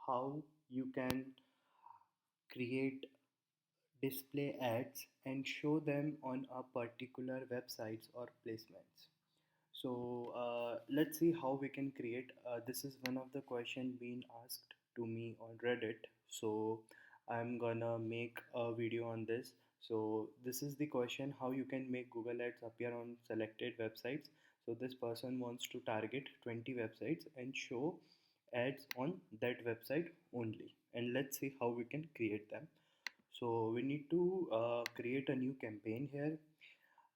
how you can create display ads and show them on a particular websites or placements. So let's see how we can create. This is one of the question being asked to me on Reddit. So I'm gonna make a video on this. So this is the question: how you can make Google Ads appear on selected websites. So this person wants to target 20 websites and show ads on that website only. And let's see how we can create them. So we need to create a new campaign here.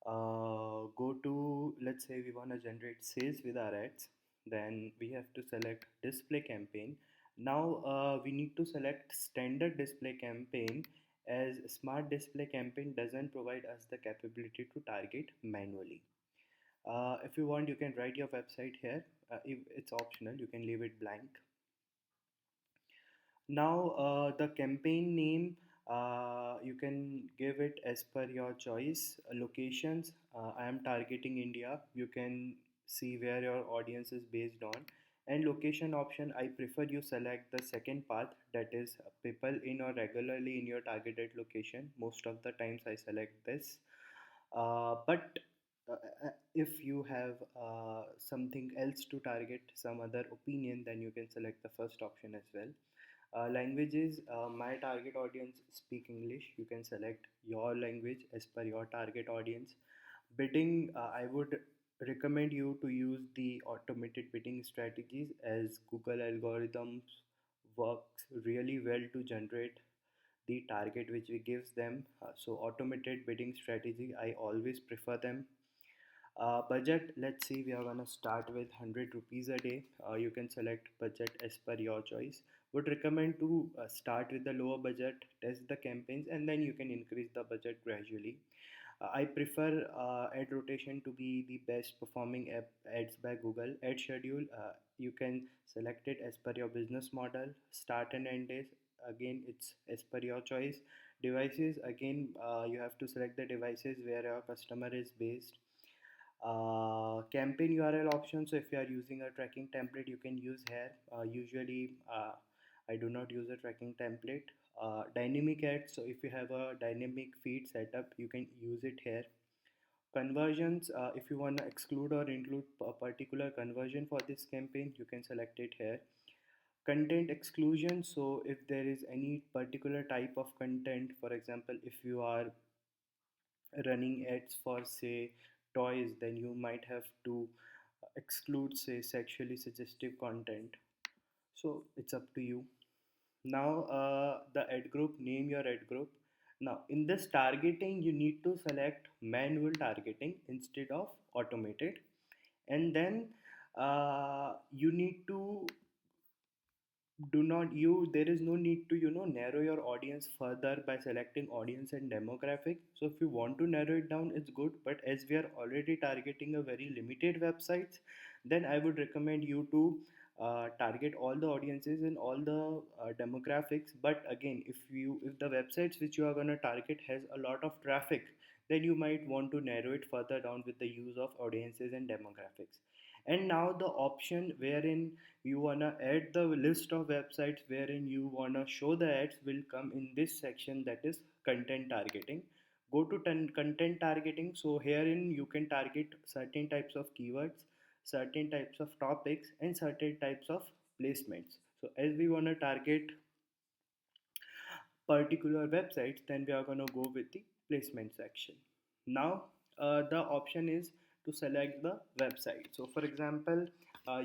Go to, let's say we want to generate sales with our ads, then we have to select display campaign. Now we need to select standard display campaign, as smart display campaign doesn't provide us the capability to target manually. If you want, you can write your website here. If it's optional, you can leave it blank. Now the campaign name, you can give it as per your choice. Locations, I am targeting India. You can see where your audience is based on. And location option, I prefer you select the second path, that is people in or regularly in your targeted location. Most of the times I select this. But if you have something else to target, some other opinion, then you can select the first option as well. Languages, my target audience speak English. You can select your language as per your target audience. Bidding, I would recommend you to use the automated bidding strategies, as Google algorithms works really well to generate the target which we gives them. So automated bidding strategy, I always prefer them. Budget, let's see, we are gonna start with 100 rupees a day. You can select budget as per your choice. Would recommend to start with the lower budget, test the campaigns, and then you can increase the budget gradually. I prefer ad rotation to be the best performing ads by Google. Ad schedule, you can select it as per your business model. Start and end days, again it's as per your choice. Devices, again you have to select the devices where your customer is based. Campaign URL option, so if you are using a tracking template, you can use here. Usually I do not use a tracking template. Dynamic ads, so if you have a dynamic feed setup, you can use it here. Conversions, if you want to exclude or include a particular conversion for this campaign, you can select it here. Content exclusion, so if there is any particular type of content, for example if you are running ads for say toys, then you might have to exclude say sexually suggestive content. So it's up to you. Now the ad group, name your ad group. Now in this targeting, you need to select manual targeting instead of automated. And then you need to do not you there is no need to narrow your audience further by selecting audience and demographic. So if you want to narrow it down, it's good, but as we are already targeting a very limited websites, then I would recommend you to target all the audiences and all the demographics. But again, if the websites which you are going to target has a lot of traffic, then you might want to narrow it further down with the use of audiences and demographics. And now the option wherein you wanna add the list of websites wherein you wanna show the ads will come in this section, that is content targeting. Go to content targeting. So herein you can target certain types of keywords, certain types of topics, and certain types of placements. So as we wanna target particular websites, then we are going to go with the placement section. Now the option is to select the website. So for example,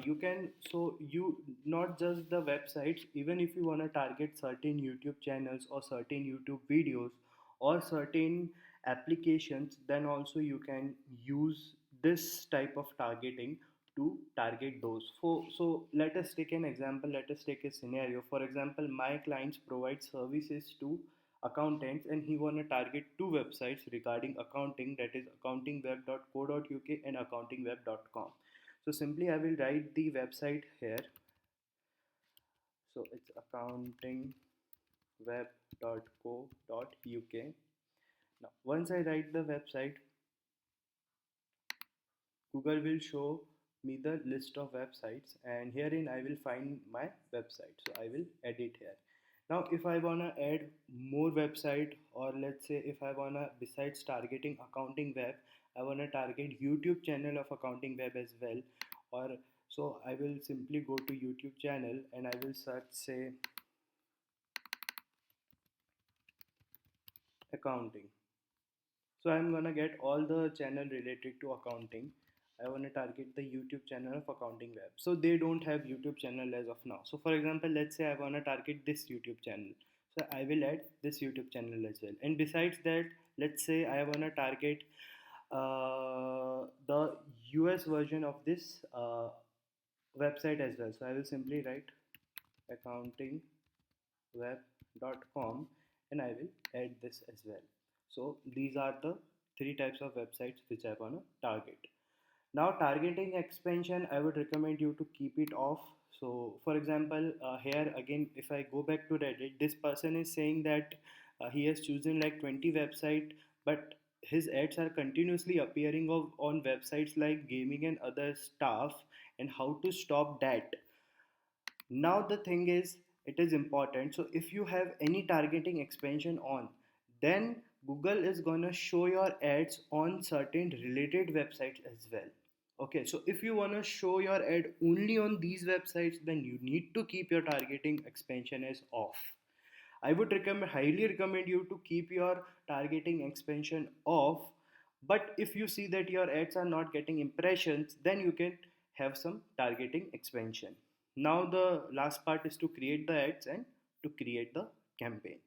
you can, so you not just the websites, even if you want to target certain YouTube channels or certain YouTube videos or certain applications, then also you can use this type of targeting to target those. So let us take an example, let us take a scenario. For example, my clients provide services to accountants, and he want to target two websites regarding accounting, that is accountingweb.co.uk and accountingweb.com. So simply I will write the website here. So it's accountingweb.co.uk. Now once I write the website, Google will show me the list of websites, and herein I will find my website. So I will edit here. Now if I wanna add more website, or let's say if I wanna, besides targeting accounting web, I wanna target YouTube channel of accounting web as well, or so I will simply go to YouTube channel and I will search say accounting. So I'm gonna get all the channel related to accounting. I wanna target the YouTube channel of accounting web. So they don't have YouTube channel as of now. So for example, let's say I wanna target this YouTube channel. So I will add this YouTube channel as well. And besides that, let's say I wanna target the US version of this website as well. So I will simply write accountingweb.com and I will add this as well. So these are the three types of websites which I wanna target. Now targeting expansion, I would recommend you to keep it off. So for example, here again, if I go back to Reddit, this person is saying that he has chosen like 20 website, but his ads are continuously appearing on websites like gaming and other stuff, and how to stop that. Now the thing is, it is important. So if you have any targeting expansion on, then Google is gonna show your ads on certain related websites as well. Okay, so if you wanna show your ad only on these websites, then you need to keep your targeting expansion as off. I would highly recommend you to keep your targeting expansion off. But if you see that your ads are not getting impressions, then you can have some targeting expansion. Now the last part is to create the ads and to create the campaign.